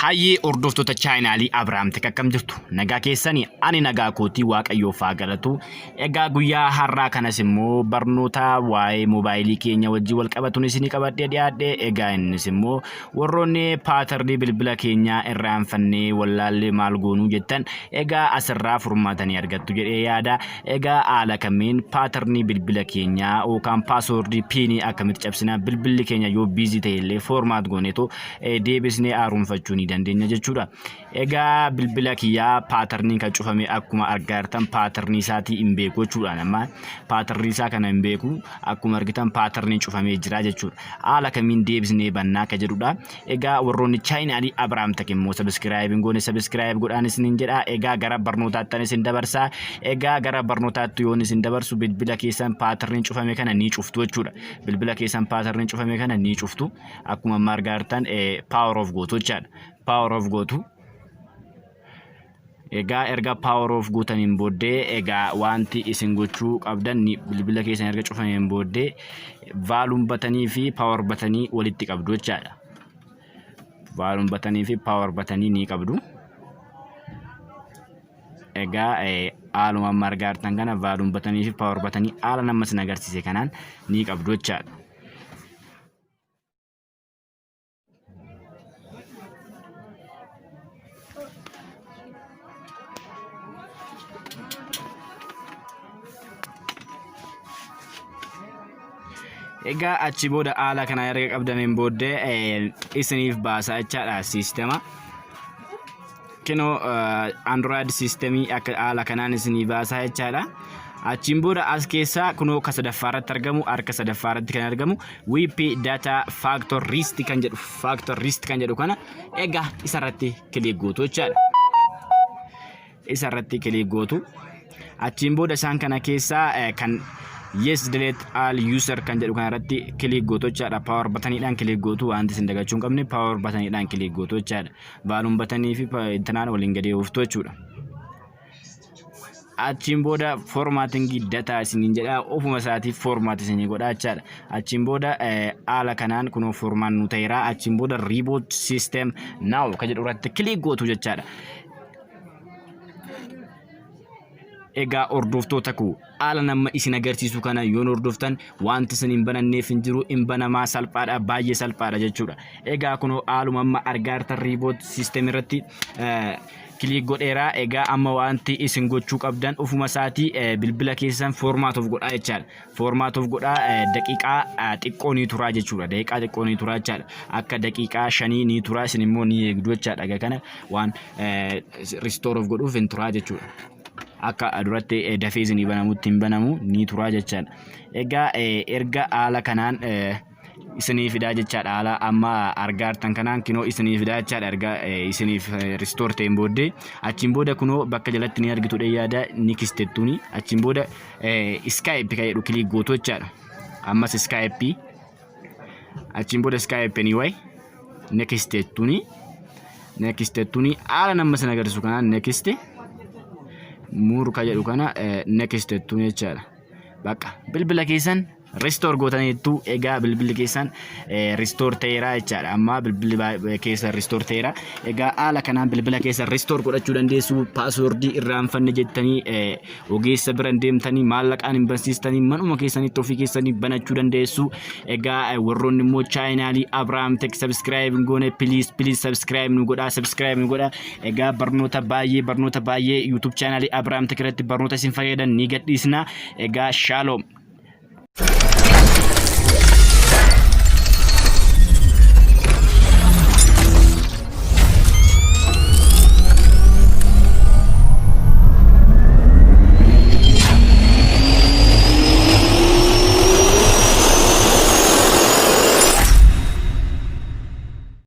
Hayyee hordoftoota chaayinaalii Abrahaam Tek akkam jirtu nagaa keessanii ani nagaa kootii waaqayyoof haa galatu. Egaa guyyaa har'aa kanas immoo barnoota waa'ee moobaayilii keenya wajjin wal qabatuun isinii qabadhee dhiyaadhe. Egaa innis immoo warroonni paatarnii bilbila keenyaa irraanfannee wallaallee maal goonuu jettan egaa asirraa furmaatanii argattu jedhee yaada. Egaa haala kamiin paatarnii bilbila keenyaa yookaan paaswoordii piinii akkamitti cabsinaa bilbilli keenya yoo biizii ta'ellee foormaat gooneetoo deebisnee haaromfachuu ni dandeenya jechuudha. Egaa bilbila kiyyaa paatarnii kan cufame akkuma argitan paatarnii isaatii hin beeku jechuudha. Nama paatarnii isaa kana hin beeku akkuma argitan paatarnii cufamee jira jechuudha. Haala kamiin deebisnee bannaa ka jedhudha. Egaa warroonni chaayinaalii Abrahaam Tek immoo sabiskiraayib goone sabiskiraayib godhaan isiniin jedha. Egaa gara barnootaatti isin dabarsaa. Egaa gara barnootaatti yoon isin dabarsu bilbila keessan paatarniin cufame kana ni cuftu jechuudha. Bilbila keessan paatarniin cufame kana ni cuftu akkuma argitan power of gootu jechuudha. Power of gootu. Egaa erga power of gootaniin booddee egaa wanti isin gochuu qabdan bilbila keessan erga cufameen booddee vaaluum batanii fi power batanii walitti qabdu jechuudha. Vaaluum batanii fi power batanii ni qabdu. Egaa haaluma argitan kana vaaluum batanii fi power batanii haala nama isin agarsiise kanaan ni qabdu jechuudha. Egaa achi booda haala kana erga qabdameen booddee isiniif baasaa jechaadha siistema. Kinoo Android sistemii akka haala kanaan isinii baasaa jechaadha. Achiin booda as keessaa kunoo ka sadaffaarratti argamu harka sadaffaarratti kan argamu WP data factorist kan jedhu kana egaa isarratti kilik gootu jechaadha. Isarratti kilik gootu. Achiin booda isaan kana keessaa kan yes delete all user kan jedhu kanarratti kilik gootu jechaadha. Power bataniidhaan kilik gootu wanti isin dagachuu hin qabne power bataniidhaan kilik gootu jechaadha. Vaaluum batanii fi intanaan waliin gadi ooftu jechuudha. Achiin booda formattingii data isiniin jedha ofuma isaatiif format isinii godha jechaadha. Achiin booda haala kanaan kunoo formaan nu ta'eera. Achiin booda reboot system now kan jedhu irratti kilik gootu jechaadha. Egaa hordoftoota koo haala nama isin agarsiisu kana yoon hordoftan wanti isin hin bananneef hin jiru hin banamaa salphaadha baay'ee salphaadha jechuudha. Egaa kunoo haaluma amma argitan reboot system irratti kilik godheera. Egaa amma wanti isin gochuu qabdan ofuma isaatii bilbila keessan format of godhaa jechaadha. Format of godhaa daqiiqaa xiqqoo ni turaa jechuudha. Daqiiqaa xiqqoo ni turaa jechaadha. Akka daqiiqaa 5 ni turaa isin immoo ni eegdu jechaadha. Egaa kana waan restore of godhuuf hin turaa jechuudha. Akka duratti dafee isinii banamutti hin banamu ni turaa jechaadha. Egaa erga haala kanaan isinii fidaa jechaadha. Haala amma argitan kanaan kinoo isinii fidaa jechaadha. Erga isiniif restore ta'een booddee achiin booda kunoo bakka jalatti ni argitu yaada next jettuuni. Achiin booda Skype kan jedhu kilik gootu jechaadha. Ammas Skype achiin booda Skype anyway next jettuuni. Next jettuuni haala nama isin agarsiisu kanaan next muur ka jedhu kana next jettuun jechaadha. Bakka bilbila keessan restore gootaniitu. Egaa bilbilli keessan restore ta'eera jechaadha. Amma bilbilli keessan restore ta'eera. Egaa haala kanaan bilbila keessan restore godhachuu dandeessu. Paaswoordii irraanfanne jettanii ogeessa bira deemtanii maallaqaan hin barsiistanii manuma keessanitti ofii keessanii banachuu dandeessu. Egaa warroonni immoo chaayinaalii Abrahaam Tek sabiskiraayib goone please sabiskiraayib nu godhaa. Egaa barnoota baay'ee YouTube chaayinaalii Abrahaam Tek irratti barnoota isin fayyadan ni gadhiisna. Egaa shalom.